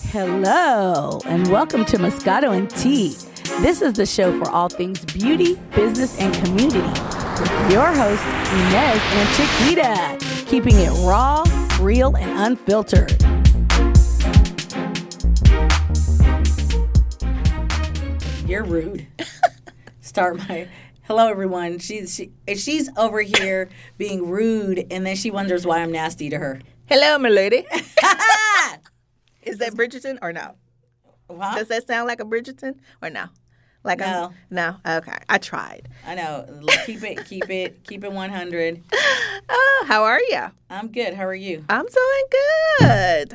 Hello, and welcome to Moscato and Tea. This is the show for all things beauty, business, and community. With your hosts, Inez and Chiquita, keeping it raw, real, and unfiltered. You're rude. Hello, everyone. She's over here being rude, and then she wonders why I'm nasty to her. Hello, my lady. Is that Bridgerton or no? What? Does that sound like a Bridgerton or no? No. No? Okay. I tried. I know. Keep it 100. How are you? I'm good. How are you? I'm doing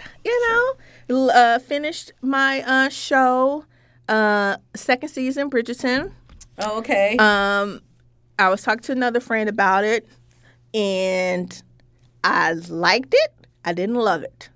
good. Finished my show, second season, Bridgerton. Oh, okay. I was talking to another friend about it, and I liked it. I didn't love it.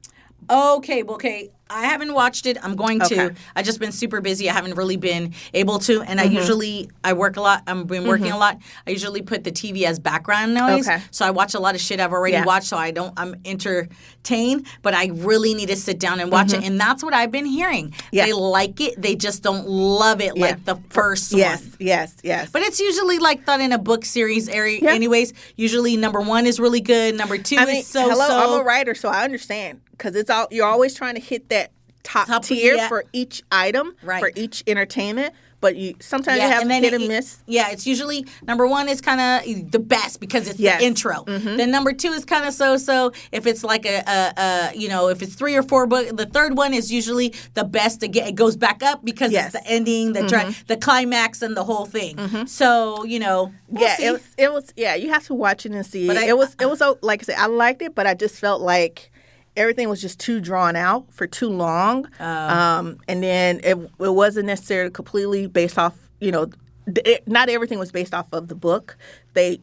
Okay. I haven't watched it. I'm going to. Okay. I've just been super busy. I haven't really been able to. And I work a lot. I've been working a lot. I usually put the TV as background noise. Okay. So I watch a lot of shit I've already watched. So I'm entertained. But I really need to sit down and watch it. And that's what I've been hearing. Yeah. They like it. They just don't love it like the first one. Yes. But it's usually like that in a book series area anyways. Usually number 1 is really good. Number 2 is so. I'm a writer, so I understand. Because you're always trying to hit that top tier for each item, for each entertainment. But sometimes you have hit and miss. It's usually number 1 is kind of the best because it's the intro. Mm-hmm. Then number 2 is kind of so. If it's like if it's 3 or 4 books, the third one is usually the best. It goes back up because it's the ending, the climax, and the whole thing. Mm-hmm. So we'll see. It was. You have to watch it and see. But it was like I said, I liked it, but I just felt like everything was just too drawn out for too long. And then it wasn't necessarily completely based off, not everything was based off of the book. They,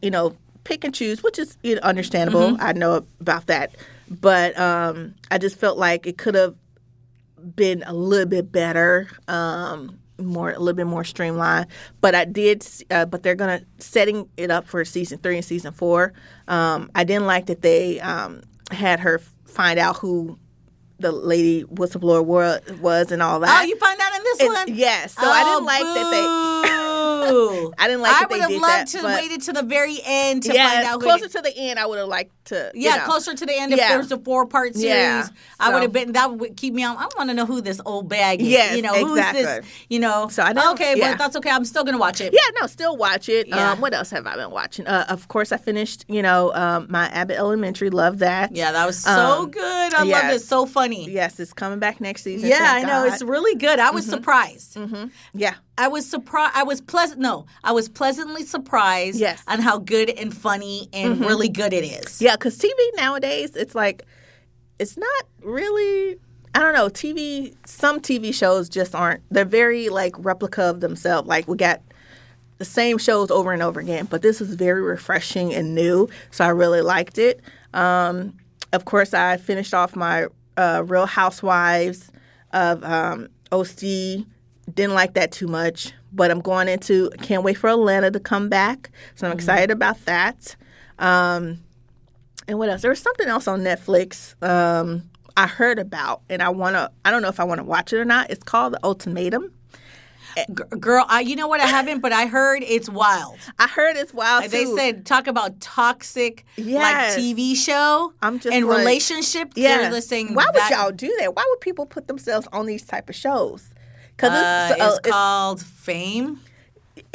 pick and choose, which is understandable. Mm-hmm. I know about that. But I just felt like it could have been a little bit better, a little bit more streamlined. But but they're going to setting it up for season 3 and season 4. I didn't like that they had her find out who the lady whistleblower was and all that. Oh, you find out in this one? Yes. So I didn't like that they... I didn't like that they did that. I would have loved to waited to the very end to find out. Closer to the end, I would have liked to. Closer to the end if there was a 4-part series. Yeah, I would have been. That would keep me on. I want to know who this old bag is. Yes, who's this? So I know. Okay, but that's okay. I'm still gonna watch it. Yeah, no, still watch it. Yeah. What else have I been watching? Of course, I finished. My Abbott Elementary. Love that. Yeah, that was so good. I love it. So funny. Yes, it's coming back next season. Yeah, I know. It's really good. I was surprised. Mm-hmm. Yeah. I was surprised. I was pleasantly surprised on how good and funny and really good it is. Yeah, because TV nowadays, it's like, it's not really, I don't know, some TV shows just aren't, they're very like replica of themselves. Like we got the same shows over and over again, but this is very refreshing and new, so I really liked it. Of course, I finished off my Real Housewives of OC. Didn't like that too much, but I'm can't wait for Atlanta to come back, so I'm excited about that. And what else? There was something else on Netflix I heard about, and I don't know if I want to watch it or not. It's called The Ultimatum. Girl, you know what? I haven't, but I heard it's wild. I heard it's wild, too. They said, talk about toxic, like, TV show and relationships. Yeah. They're saying why would y'all do that? Why would people put themselves on these type of shows? It's called Fame.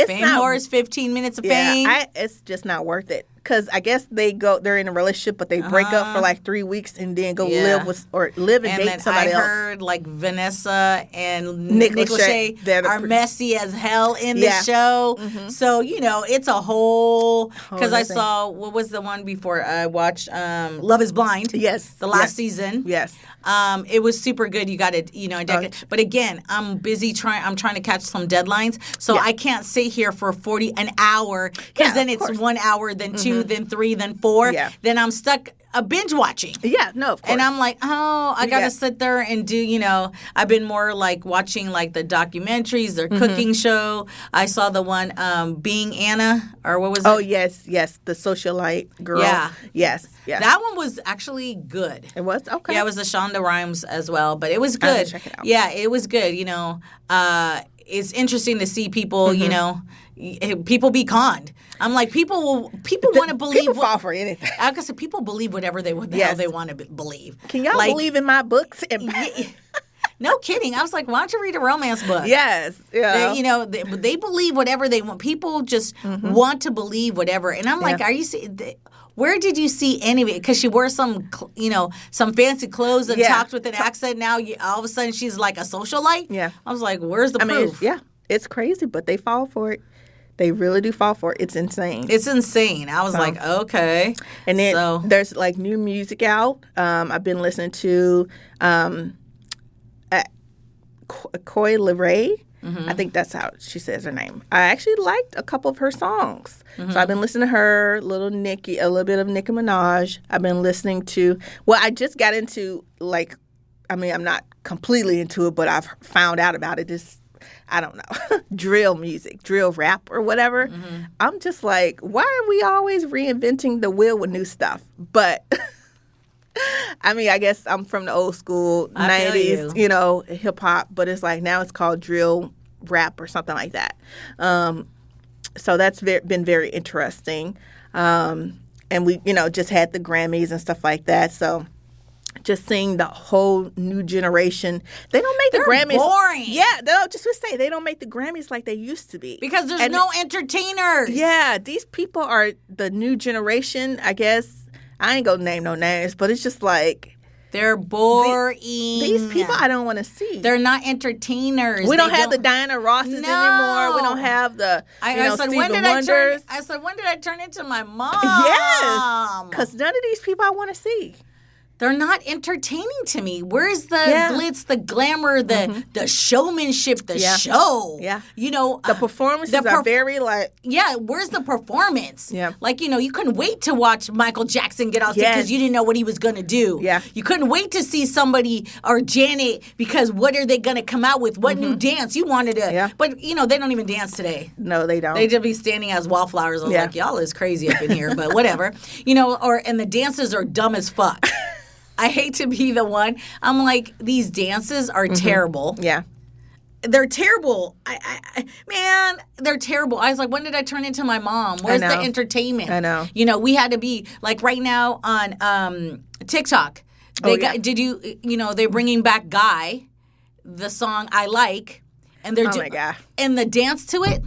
Fame Wars, 15 Minutes of Fame. It's just not worth it. Because I guess they're in a relationship, but they break up for like 3 weeks and then go live and date somebody else. I heard like Vanessa and Nick Lachey are messy as hell in the show. Mm-hmm. So, it's a whole, because I saw, what was the one before I watched? Love is Blind. Yes. The last season. Yes. It was super good. You got it, but again, I'm busy I'm trying to catch some deadlines. So I can't sit here for an hour because then it's 1 hour, then 2, then 3, then 4. Yeah. Then I'm stuck binge watching. Yeah, no, of course. And I'm like, oh, I got to sit there and do, I've been more like watching like the documentaries, their cooking show. I saw the one, Being Anna, or what was it? Oh, yes, the socialite girl. Yeah. Yes. That one was actually good. It was? Okay. Yeah, it was the Shonda Rhimes as well, but it was good. I have to check it out. Yeah, it was good. It's interesting to see people, people be conned. I'm like, people want to believe. People fall for anything. I guess people believe whatever the hell they want to believe. Can y'all believe in my books? No kidding. I was like, why don't you read a romance book? Yes. Yeah. They believe whatever they want. People just want to believe whatever. And I'm like, are you see? Where did you see any of it? Because she wore some fancy clothes and talked with an accent. Now, all of a sudden, she's like a socialite. Yeah. I was like, where's the proof? It's crazy, but they fall for it. They really do fall for it. It's insane. It's insane. I was like, okay. And then there's like new music out. I've been listening to Coi Leray. I think that's how she says her name. I actually liked a couple of her songs. So I've been listening to her, a little bit of Nicki Minaj. I've been listening to, I just got into I'm not completely into it, but I've found out about it. I don't know, drill music, drill rap or whatever. I'm just like, why are we always reinventing the wheel with new stuff? But I guess I'm from the old school 90s, hip hop, but it's like now it's called drill rap or something like that. So that's been very interesting. And we, just had the Grammys and stuff like that. So just seeing the whole new generation. They don't make the Grammys. Boring. Yeah, they don't make the Grammys like they used to be. Because there's no entertainers. Yeah, these people are the new generation, I guess. I ain't gonna name no names, but it's just like they're boring. These people I don't want to see. They're not entertainers. We don't have the Diana Rosses anymore. We don't have the Stevie Wonders. I said, when did I turn into my mom? Yes, because none of these people I want to see. They're not entertaining to me. Where's the glitz, the glamour, the showmanship, the show? Yeah. The performances are very like... Yeah, where's the performance? Yeah. Like, you couldn't wait to watch Michael Jackson get off stage because you didn't know what he was going to do. Yeah. You couldn't wait to see somebody or Janet because what are they going to come out with? What new dance? You wanted to... Yeah. But, they don't even dance today. No, they don't. They just be standing as wallflowers. I was like, y'all is crazy up in here, but whatever. And the dances are dumb as fuck. I hate to be the one. I'm like, these dances are terrible. Yeah. They're terrible. Man, they're terrible. I was like, when did I turn into my mom? Where's the entertainment? I know. We had to be, like right now on TikTok. They're bringing back Guy, the song I Like. And they're my God. And the dance to it.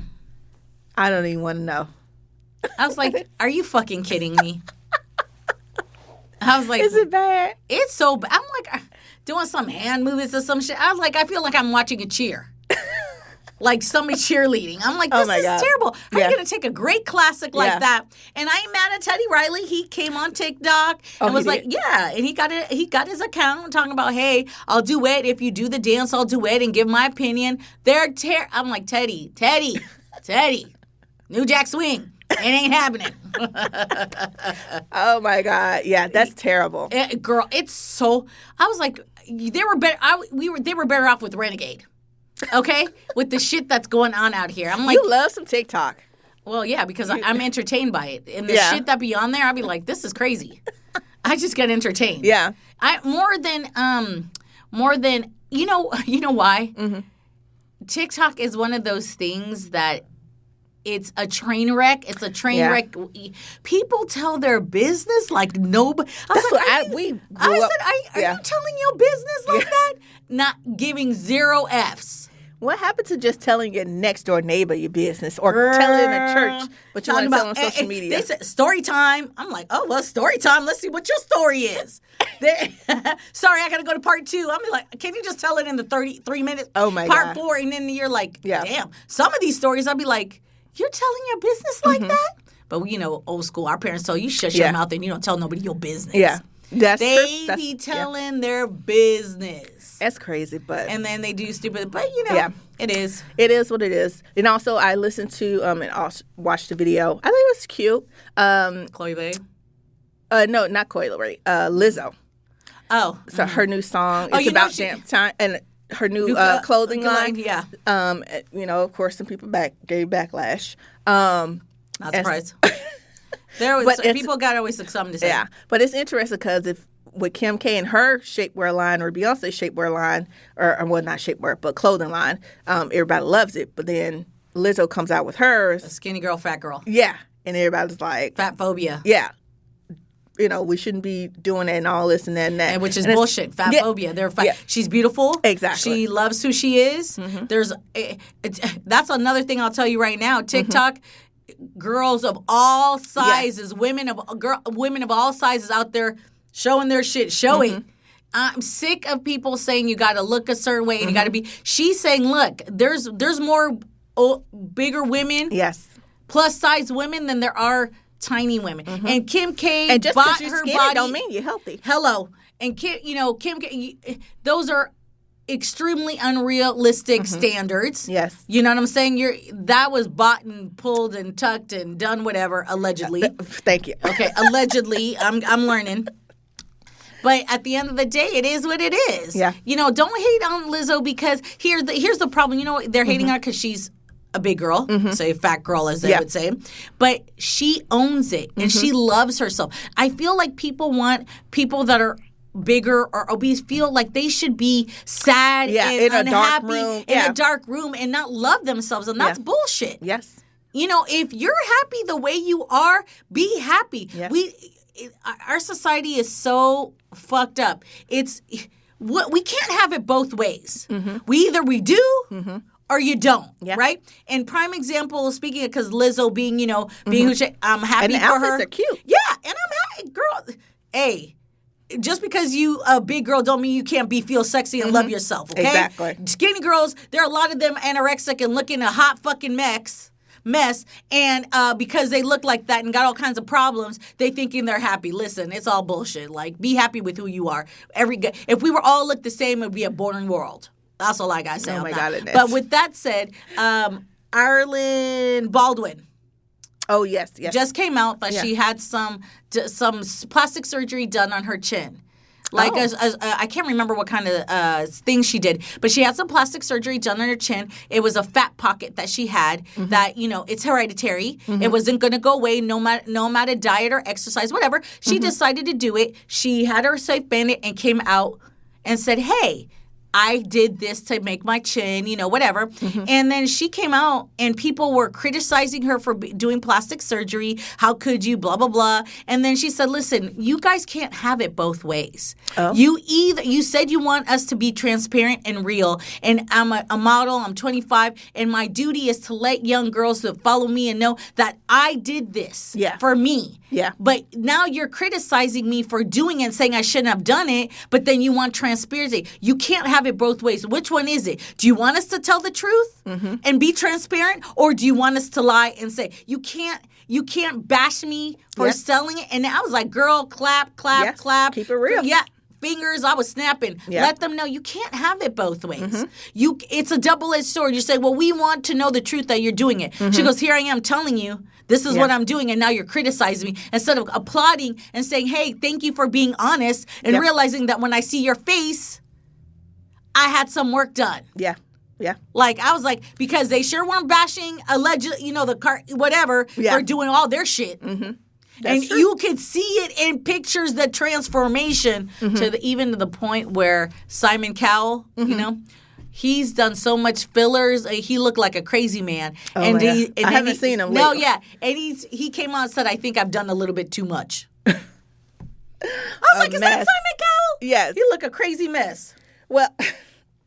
I don't even want to know. I was like, are you fucking kidding me? I was like, is it bad? It's so bad. I'm like doing some hand movements or some shit. I was like, I feel like I'm watching a cheer. Like somebody cheerleading. I'm like, this is terrible. How are you going to take a great classic like that? And I ain't mad at Teddy Riley. He came on TikTok and was like, and he got his account talking about, hey, I'll do it. If you do the dance, I'll do it and give my opinion. I'm like, Teddy, New Jack Swing. It ain't happening. Oh my God! Yeah, that's terrible, girl. It's so. I was like, they were better. They were better off with Renegade. Okay, with the shit that's going on out here. I'm like, you love some TikTok. Well, yeah, because I'm entertained by it, and the shit that be on there, I'll be like, this is crazy. I just get entertained. Yeah, more than you know why? Mm-hmm. TikTok is one of those things that. It's a train wreck. It's a train wreck. People tell their business like nobody. I said, are you telling your business like that? Not giving 0 Fs. What happened to just telling your next door neighbor your business or telling them at church, but you want to tell them on social media? They said story time. I'm like, oh, well, story time. Let's see what your story is. Sorry, I got to go to part 2. I'm like, can you just tell it in the 33 minutes? Oh, my part God. 4, and then you're like, damn. Some of these stories, I'll be like, you're telling your business like that? But, old school. Our parents told you shut your mouth and you don't tell nobody your business. Yeah. They be telling their business. That's crazy, but... And then they do stupid... But, it is. It is what it is. And also, I listened to and watched the video. I think it was cute. Chloe Bae? No, not Coi Leray. Lizzo. Oh. So her new song, it's about dance time. And her new clothing line. Yeah. Of course, some people gave backlash. Not surprised. People got always something to say. Yeah. But it's interesting because with Kim K and her shapewear line or Beyonce's shapewear line, or well, not shapewear, but clothing line, everybody loves it. But then Lizzo comes out with hers. A skinny girl, fat girl. Yeah. And everybody's like... Fat phobia. Yeah. We shouldn't be doing that and all this and that and that. And which is bullshit. Fat phobia. They're fat. Yeah. She's beautiful. Exactly. She loves who she is. Mm-hmm. That's another thing I'll tell you right now. TikTok, girls of all sizes, women of all sizes out there showing their shit, showing. Mm-hmm. I'm sick of people saying you got to look a certain way and you got to be. She's saying, look, there's more bigger women, plus size women than there are tiny women. Mm-hmm. And Kim K and just bought you're her skinny body. Don't mean you're healthy. Hello, and Kim K. Those are extremely unrealistic standards. Yes, you know what I'm saying. That was bought and pulled and tucked and done whatever allegedly. Thank you. Okay, allegedly, I'm learning. But at the end of the day, it is what it is. Yeah. Don't hate on Lizzo because here's the problem. They're hating on her because she's a big girl, say fat girl as they would say, but she owns it and she loves herself. I feel like people want people that are bigger or obese feel like they should be sad and unhappy in a dark room and not love themselves, and that's bullshit. Yes. If you're happy the way you are, be happy. Yes. Our society is so fucked up. We can't have it both ways. Mm-hmm. We do or you don't, right? And prime example, speaking of, because Lizzo being, being who she, I'm happy and the for outfits her. Are cute. Yeah, and I'm happy, girl. Hey, just because you a big girl don't mean you can't feel sexy and love yourself, okay? Exactly. Skinny girls, there are a lot of them anorexic and looking a hot fucking mess, and because they look like that and got all kinds of problems, they thinking they're happy. Listen, it's all bullshit. Like, be happy with who you are. If we were all look the same, it would be a boring world. That's all I got to say on that. But with that said, Ireland Baldwin. Oh, yes. Just came out that she had some plastic surgery done on her chin. I can't remember what kind of thing she did, but she had some plastic surgery done on her chin. It was a fat pocket that she had that, it's hereditary. Mm-hmm. It wasn't going to go away no matter diet or exercise, whatever. She decided to do it. She had her safe bandit and came out and said, hey, I did this to make my chin, whatever. Mm-hmm. And then she came out and people were criticizing her for doing plastic surgery. How could you, blah, blah, blah. And then she said, listen, you guys can't have it both ways. Oh. You said you want us to be transparent and real. And I'm a model, I'm 25, and my duty is to let young girls that follow me and know that I did this for me. Yeah. But now you're criticizing me for doing it and saying I shouldn't have done it, but then you want transparency. You can't have it both ways. Which one is it? Do you want us to tell the truth and be transparent, or do you want us to lie and say you can't bash me for selling it? And I was like, girl, clap, keep it real. Yeah. Fingers, I was snapping. Yeah. Let them know you can't have it both ways. It's a double-edged sword. You say, well, we want to know the truth that you're doing it. She goes, here I am telling you this is what I'm doing, and now you're criticizing me. Instead of applauding and saying, hey, thank you for being honest, and realizing that when I see your face, I had some work done. Yeah. Yeah. Like, I was like, because they sure weren't bashing allegedly, the car, whatever, for doing all their shit. Mm-hmm. And true. You could see it in pictures, the transformation even to the point where Simon Cowell, he's done so much fillers. He looked like a crazy man. Oh, and I haven't seen him lately. No, yeah. And he came out and said, I think I've done a little bit too much. I was like, is that Simon Cowell? Yes. He looked a crazy mess. Well,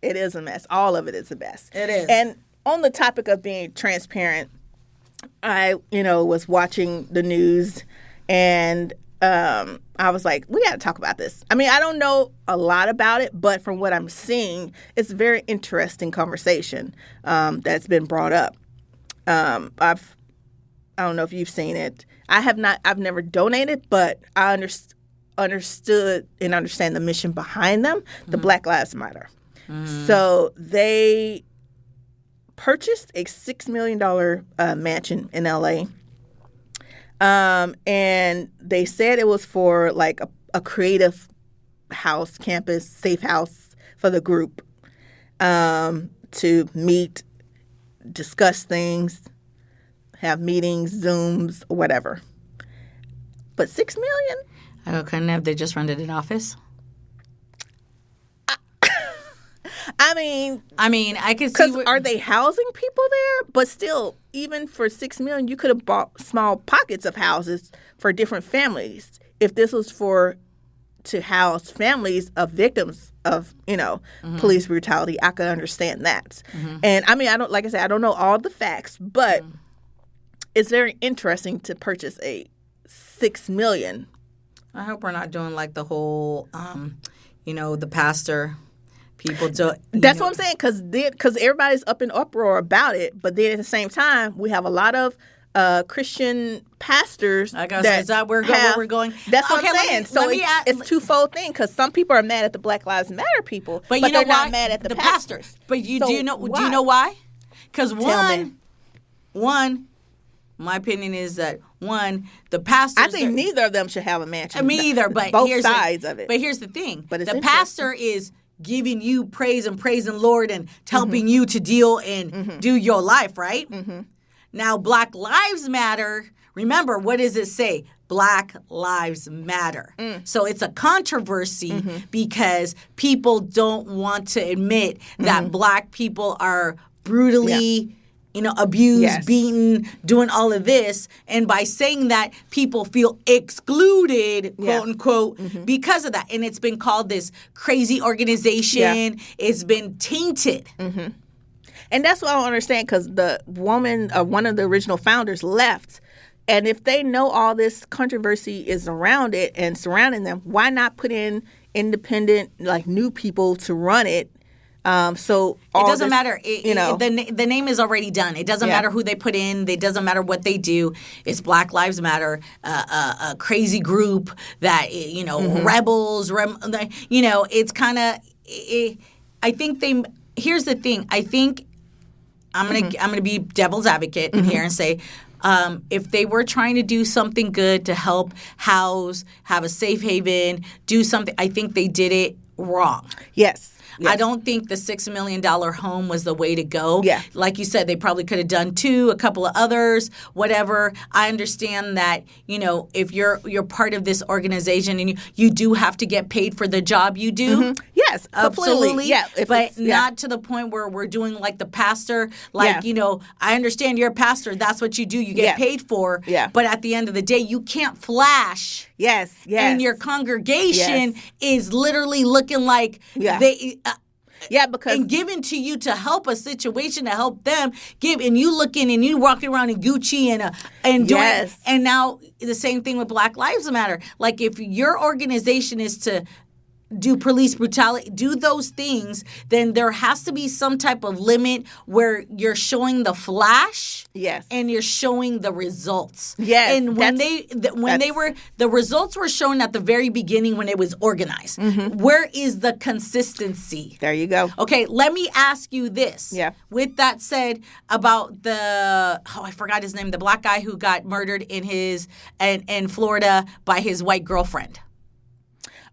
it is a mess. All of it is a mess. It is. And on the topic of being transparent, I, was watching the news and I was like, we got to talk about this. I mean, I don't know a lot about it, but from what I'm seeing, it's a very interesting conversation that's been brought up. I don't know if you've seen it. I've never donated, but I understood and understand the mission behind them, the Black Lives Matter. So they purchased a $6 million mansion in L.A. And they said it was for like a creative house, campus, safe house for the group to meet, discuss things, have meetings, Zooms, whatever. But $6 million? Couldn't have they just rented an office? I mean, I could see. Because are they housing people there? But still, even for $6 million, you could have bought small pockets of houses for different families. If this was to house families of victims of, police brutality, I could understand that. And I don't know all the facts, but it's very interesting to purchase a $6 million. I hope we're not doing like the whole, the pastor. People do. That's what I'm saying, because everybody's up in uproar about it, but then at the same time, we have a lot of Christian pastors. I gotta say, is that where we're going? That's what I'm saying. It's twofold thing, because some people are mad at the Black Lives Matter people, but they're not mad at the pastors. But do you know why? Because one. My opinion is that the pastors. I think neither of them should have a mansion. Me either, but both sides of it. But here's the thing: the pastor is giving you praise and praising Lord and helping you to deal and do your life, right? Now, Black Lives Matter. Remember, what does it say? Black Lives Matter. So it's a controversy because people don't want to admit that Black people are brutally abused, beaten, doing all of this. And by saying that, people feel excluded, quote unquote, because of that. And it's been called this crazy organization. Yeah. It's been tainted. And that's what I don't understand, because the woman, one of the original founders, left. And if they know all this controversy is around it and surrounding them, why not put in independent, like, new people to run it? So it doesn't matter. The name is already done. It doesn't matter who they put in. It doesn't matter what they do. It's Black Lives Matter, a crazy group that rebels. It's kind of. I think they. Here's the thing. I think I'm gonna be devil's advocate in here and say. If they were trying to do something good to help house, have a safe haven, do something, I think they did it wrong. Yes. I don't think the $6 million home was the way to go. Yeah. Like you said, they probably could have done a couple of others, whatever. I understand that, if you're part of this organization and you do have to get paid for the job you do. Yes, absolutely. Yeah, but not to the point where we're doing like the pastor. Like, I understand you're a pastor. That's what you do. You get paid for. Yeah. But at the end of the day, you can't flash. Yes. And your congregation is literally looking like they... because and given to you to help a situation, to help them and you looking and you walking around in Gucci and doing and now the same thing with Black Lives Matter. Like, if your organization is to do police brutality, do those things, then there has to be some type of limit where you're showing the flash, and you're showing the results. And when the results were shown at the very beginning when it was organized. Where is the consistency? There you go. Okay, let me ask you this. Yeah. With that said, about I forgot his name, the Black guy who got murdered in Florida by his white girlfriend.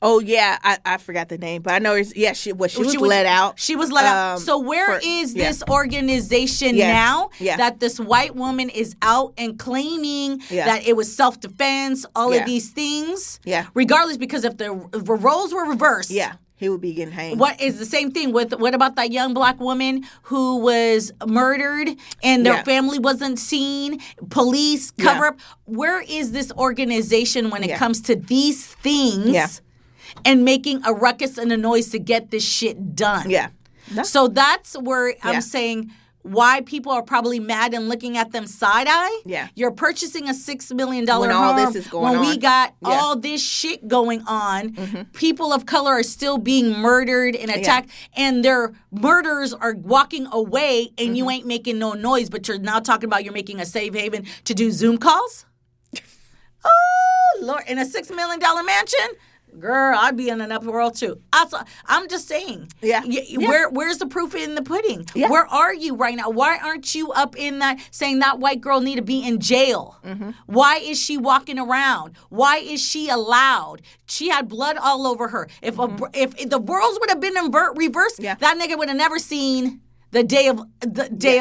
Oh, yeah, I forgot the name, but I know she was let out. She was let out. So where is this organization now that this white woman is out and claiming that it was self-defense, all of these things? Yeah. Regardless, because if the roles were reversed. Yeah. He would be getting hanged. What is the same thing with what about that young Black woman who was murdered and their family wasn't seen? Police cover up. Where is this organization when it comes to these things? Yeah. And making a ruckus and a noise to get this shit done. Yeah. So that's where I'm saying why people are probably mad and looking at them side-eye. Yeah. You're purchasing a $6 million home. When all this is going on. When we got all this shit going on, people of color are still being murdered and attacked, and their murderers are walking away, and you ain't making no noise, but you're now talking about you're making a safe haven to do Zoom calls? Oh, Lord. In a $6 million mansion? girl, I'd be in an upworld too. I'm just saying. Yeah. Where's the proof in the pudding? Yeah. Where are you right now? Why aren't you up in that saying that white girl need to be in jail? Why is she walking around? Why is she allowed? She had blood all over her. If the worlds would have been reversed, that nigga would have never seen the day of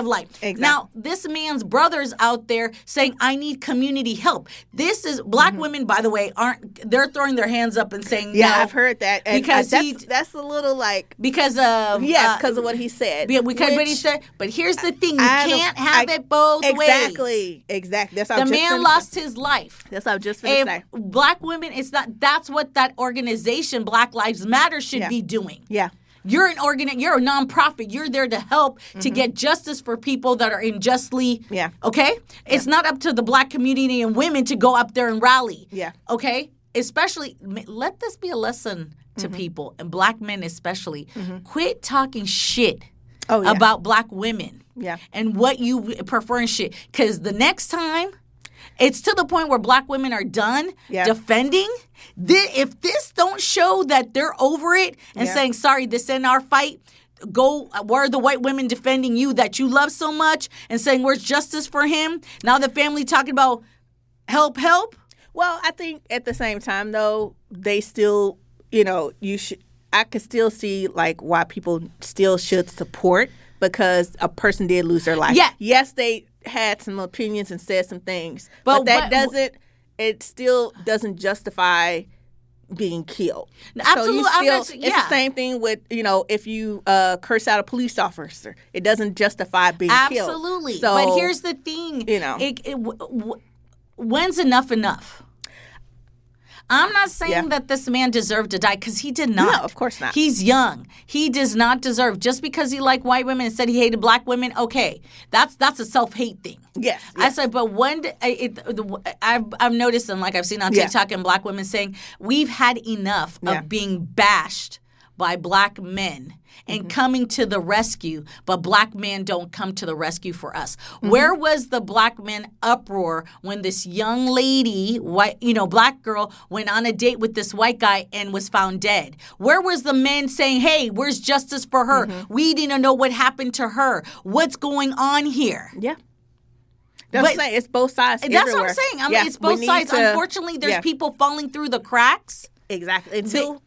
life. Exactly. Now, this man's brother's out there saying, I need community help. This is black women, by the way, they're throwing their hands up and saying no. I've heard that. And because that's a little like because of because of what he said. Yeah, because what he said. But here's the thing: you can't have it both ways. Exactly. That's the man lost his life. That's what I was just going to say. Black women, it's not. That's what that organization, Black Lives Matter, should be doing. Yeah. You're you're a nonprofit. You're there to help to get justice for people that are unjustly. Yeah. Okay? It's not up to the black community and women to go up there and rally. Yeah. Okay? Especially, let this be a lesson to people, and black men especially. Quit talking shit about black women. Yeah. And what you prefer and shit. Because the next time, it's to the point where black women are done defending. If this don't show that they're over it and saying, sorry, this ain't our fight, where are the white women defending you that you love so much and saying, where's justice for him? Now the family talking about help. Well, I think at the same time, though, they still, I could still see like why people still should support because a person did lose their life. Yeah. Yes, they had some opinions and said some things, but it still doesn't justify being killed. Absolutely. So it's the same thing with, if you curse out a police officer, it doesn't justify being killed. Absolutely. So, but here's the thing, when's enough? I'm not saying that this man deserved to die because he did not. No, of course not. He's young. He does not deserve. Just because he liked white women and said he hated black women, okay, that's a self-hate thing. Yes. I said, but I've noticed, and like I've seen on TikTok and black women saying, we've had enough of being bashed by black men and coming to the rescue, but black men don't come to the rescue for us. Where was the black men uproar when this young lady, black girl, went on a date with this white guy and was found dead? Where was the men saying, hey, where's justice for her? We need to know what happened to her. What's going on here? Yeah. That's what I'm saying. It's both sides. That's everywhere. what I'm saying. It's both sides. Unfortunately, there's people falling through the cracks. Exactly.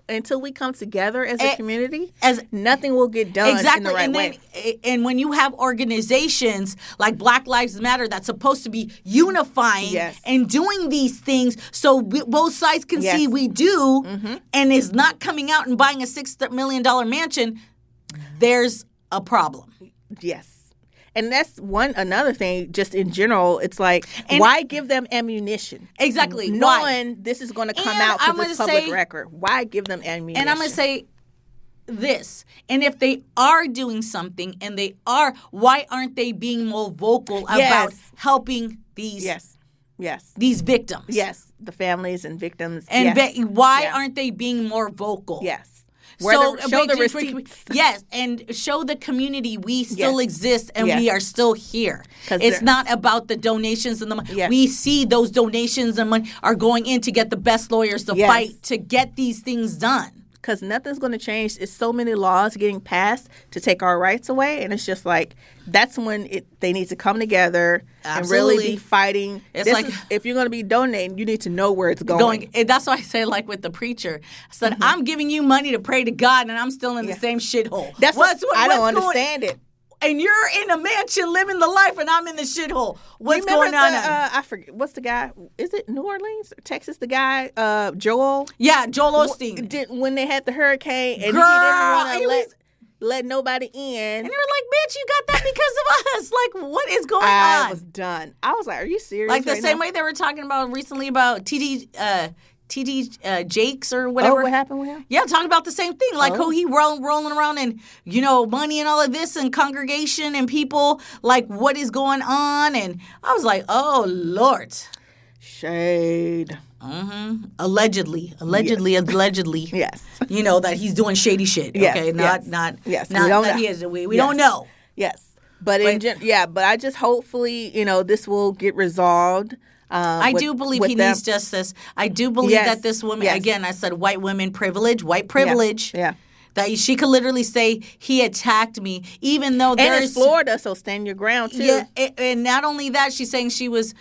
Until we come together as a community, nothing will get done in the right way. And when you have organizations like Black Lives Matter that's supposed to be unifying and doing these things so both sides can see we do and is not coming out and buying a $6 million mansion, there's a problem. Yes. And that's another thing, just in general, it's like, why give them ammunition? Exactly. Knowing this is going to come out because it's public record. Why give them ammunition? And I'm going to say this. And if they are doing something why aren't they being more vocal about helping these these victims? Yes, the families and victims. And why aren't they being more vocal? Yes. Show the receipts. Yes, and show the community we still exist and we are still here. It's not about the donations and the money. Yes. We see those donations and money are going in to get the best lawyers to fight to get these things done. Because nothing's going to change. It's so many laws getting passed to take our rights away. And it's just like, that's when they need to come together and really be fighting. If you're going to be donating, you need to know where it's going. And that's why I say, like with the preacher, I said, I'm giving you money to pray to God and I'm still in the same shithole. I don't understand it. And you're in a mansion living the life, and I'm in the shithole. What's going on? I forget. What's the guy? Is it New Orleans, Texas? The guy, Joel? Yeah, Joel Osteen. When they had the hurricane, and he didn't want to let nobody in. And they were like, bitch, you got that because of us. Like, what is going on? I was done. I was like, are you serious? Like the same way they were talking about recently about TD Jakes or whatever. Oh, what happened with him? Yeah, talking about the same thing. Like, he rolling around and, money and all of this and congregation and people. Like, what is going on? And I was like, oh, Lord. Shade. Allegedly. Yes. That he's doing shady shit. Okay, not that he is. We don't know. Yes. But but I just hopefully, this will get resolved. I do believe he needs justice. I do believe that this woman, again, I said white privilege. Yeah. That she could literally say, he attacked me, even though there's... And it's Florida, so stand your ground, too. Yeah, and not only that, she's saying she was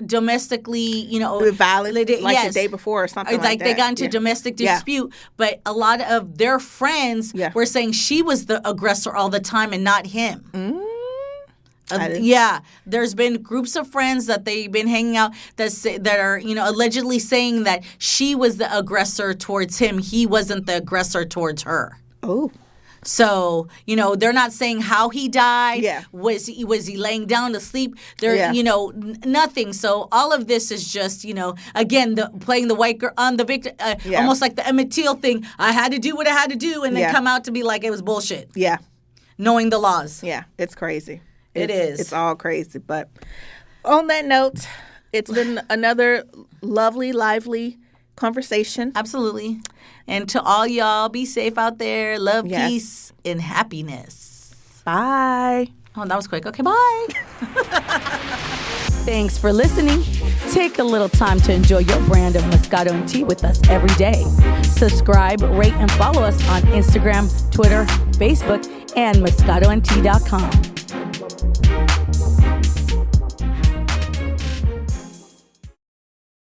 domestically, violated, the day before or something like that. They got into domestic dispute, but a lot of their friends were saying she was the aggressor all the time and not him. There's been groups of friends that they've been hanging out that are allegedly saying that she was the aggressor towards him. He wasn't the aggressor towards her. Oh. So, they're not saying how he died. Yeah. Was he laying down to sleep? Nothing. So all of this is just, again, playing the white girl on the victim, almost like the Emmett Till thing. I had to do what I had to do and then come out to be like it was bullshit. Yeah. Knowing the laws. Yeah, it's crazy. It is. It's all crazy. But on that note, it's been another lovely, lively conversation. Absolutely. And to all y'all, be safe out there. Love, peace, and happiness. Bye. Oh, that was quick. Okay, bye. Thanks for listening. Take a little time to enjoy your brand of Moscato and Tea with us every day. Subscribe, rate, and follow us on Instagram, Twitter, Facebook, and MoscatoandTea.com.